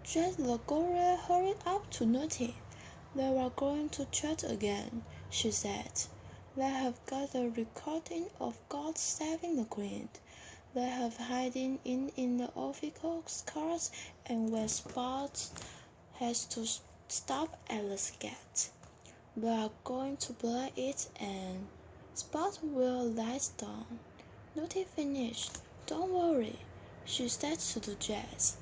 Jet the gorilla hurried up to Nutty. "They were going to chat again," she said. "They have got the recording of God saving the Queen. They have hidden in the official cars, and when Spot has to stop at the gate, we are going to play it, and Spot will lie down." Nutty finished. "Don't worry," she said to the Jets.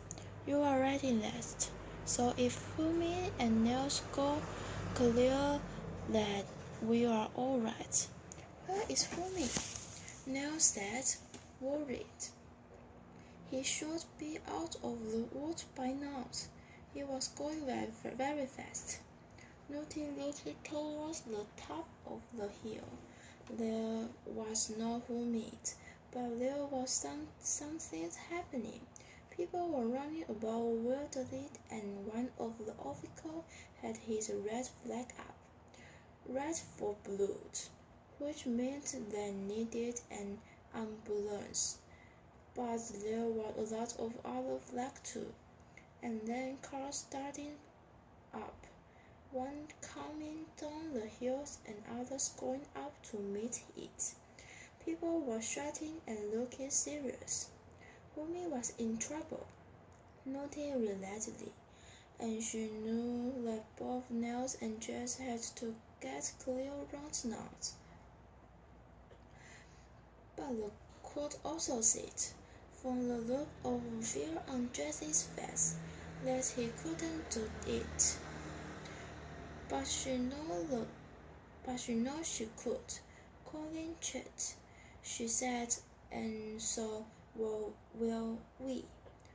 "You are already last, so if Fumi and Nels go clear, that we are all right." "Where is Fumi?" Nels said, worried. "He should be out of the woods by now. He was going very fast." Nutty looked towards the top of the hill. There was no Fumi, but there was something happening. People were running about wildly, and one of the officers had his red flag up. Red for blood, which meant they needed an ambulance. But there were a lot of other flags too, and then cars starting up, one coming down the hills and others going up to meet it. People were shouting and looking serious. Fumi was in trouble, Nutty realized, and she knew that both Nels and Jess had to get clear round now. But the could also see, from the look of fear on Jess's face, that he couldn't do it. But she knew she could. "Calling Chet," she said, "and so will we.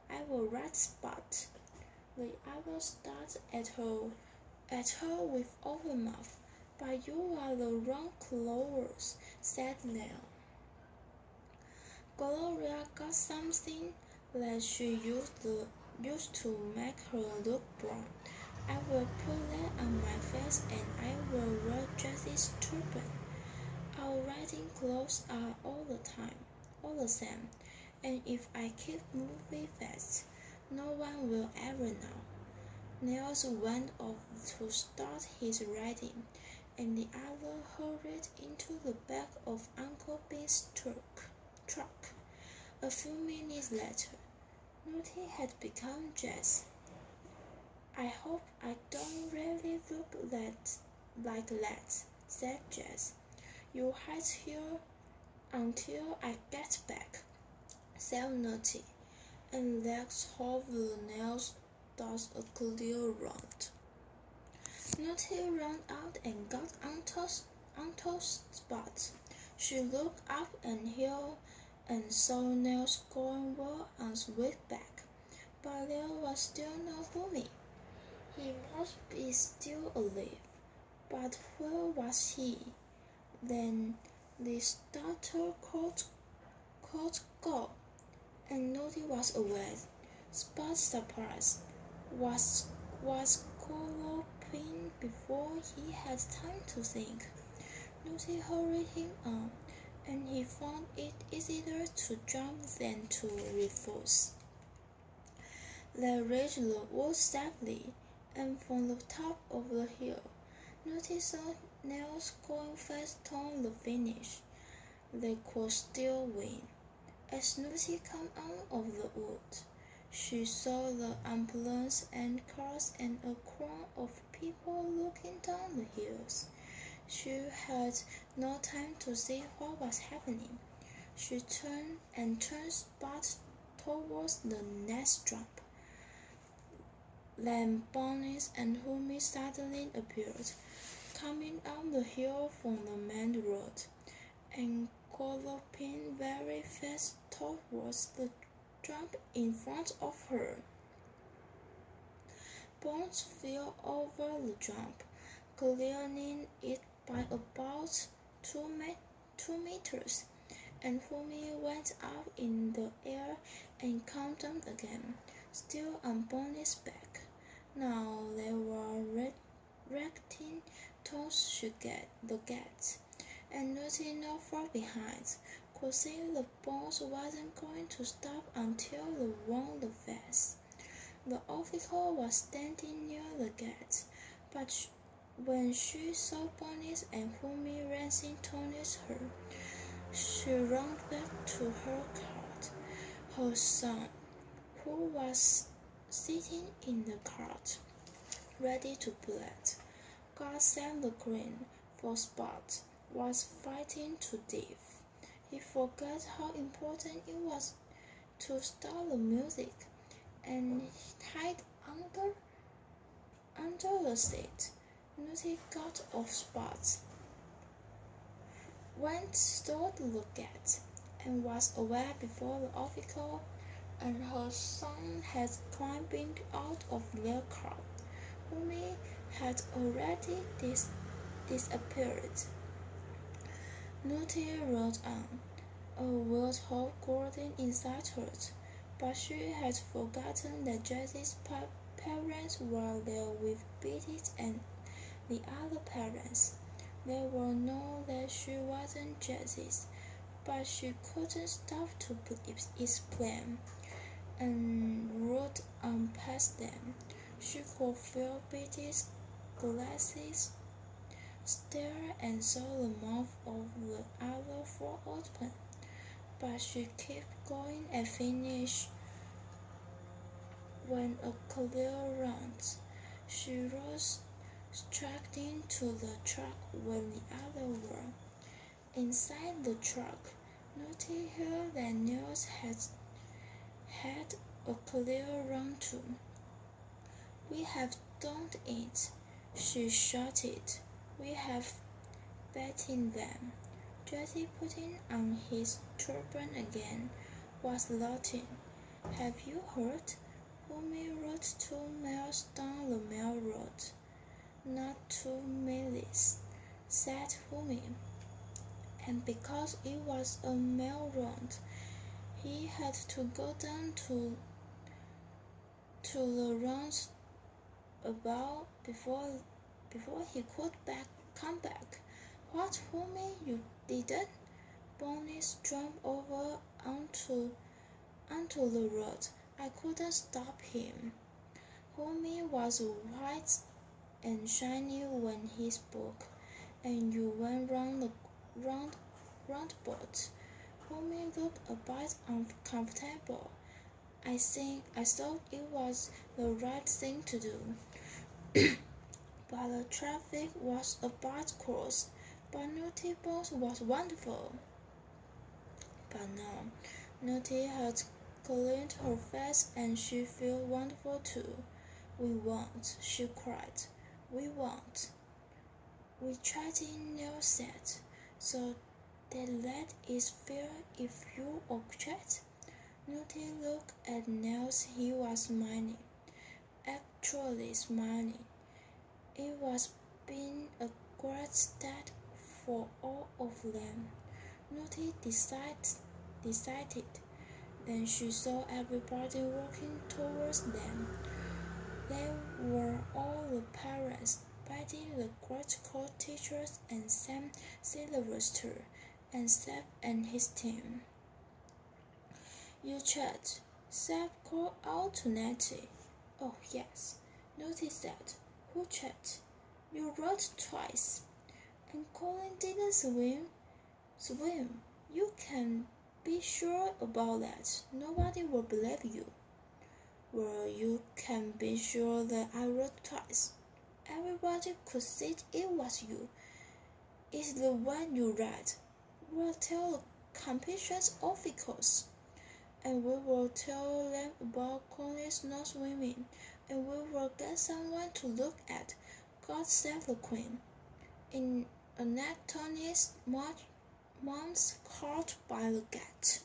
I will write Spot." The others stared at her with open mouth. "But you are the wrong Clovers," said Nell. Gloria got something that she used to make her look brown. "I will put that on my face, and I will wear Jesse's turban. Our riding clothes are all the same, and if I keep moving fast, no one will ever know." Nels went off to start his riding, and the other hurried into the back of Uncle Ben's truck. A few minutes later, Nutty had become Jess. "I hope I don't really look like that," said Jess. "You hide here until I get back," said Nutty, and let's hope the Nails does a clear round. Nutty ran out and got onto Spot. She looked up and hill and saw Nails going well on his way back, but there was still no Fumi. He must be still alive, but where was he? Then the starter called "Go!" and Nutty was away. Spot's surprise was galloping before he had time to think. Nutty hurried him on, and he found it easier to jump than to reverse. They reached the woods safely, and from the top of the hill, Nutty saw Nels going fast toward the finish. They could still win. As Nutty came out of the wood, she saw the ambulance and cars and a crowd of people looking down the hills. She had no time to see what was happening. She turned Spot towards the next jump. Then Bonnie and Fumi suddenly appeared, coming up the hill from the main road, and galloping very fast towards the jump in front of her. Bones fell over the jump, clearing it by about 2 meters, and Fumi went up in the air and came down again, still on Bonnie's back. Now they were racing towards the gate, and Nutty, not far behind, could see the bones wasn't going to stop until they won the face. The official was standing near the gate, but when she saw Bonnie and Fumi racing towards her, she ran back to her cart. Her son, who was sitting in the cart, ready to bleed, God save the Queen, for Spot was fighting to death. He forgot how important it was to stop the music, and hid under the seat. Nutty got off Spot, went toward the gate, and was away before the official and her son had climbed out of their car. Umi had already disappeared. Nutty rode on, a wild hope growing inside her, but she had forgotten that Jesse's parents were there with Betty and the other parents. They would know that she wasn't Jesse's, but she couldn't stop to explain, and rode on past them. She could feel Betty's glasses stare and saw the mouth of the other four open, but she kept going and finished when a clear round. She rose, struggling to the truck when the other were. Inside the truck, Nutty heard that Nils had a clear run too. "We have done it," she shouted. "We have beaten them." Jesse, putting on his turban again, was laughing. "Have you heard? Fumi rode 2 miles down the mail road." "Not 2 miles," said Fumi. "And because it was a mail road, he had to go down to the roundabout before he could come back." "What, Fumi, you didn't?" Bonnie jumped over onto the road. "I couldn't stop him." Fumi was white and shiny when he spoke. "And you went round the roundabout." Fumi looked a bit uncomfortable. I thought it was the right thing to do." "But the traffic was a bit close. But Nutty Boss was wonderful." But now Nutty had cleaned her face and she felt wonderful too. "We won't," she cried. "We won't." "We tried it," Neil said. "So that is fair if you object." Nutty looked at Nels. He was smiling, actually smiling. It was been a great start for all of them. Nutty decided. Then she saw everybody walking towards them. They were all the parents, Betty, the great court teachers, and Sam Sylvester, and Seb and his team. "You chat," Seb called out to Nettie. "Oh, yes," Nutty said. "Who chat? You rode twice." "And Colin didn't swim." "Swim? You can be sure about that. Nobody will believe you." "Well, you can be sure that I rode twice. Everybody could see it was you. It's the way you ride. We'll tell the competition's officials. And we will tell them about Colin's not swimming, and we will get someone to look at God Save the Queen in a Tony's mom's cart by the gate."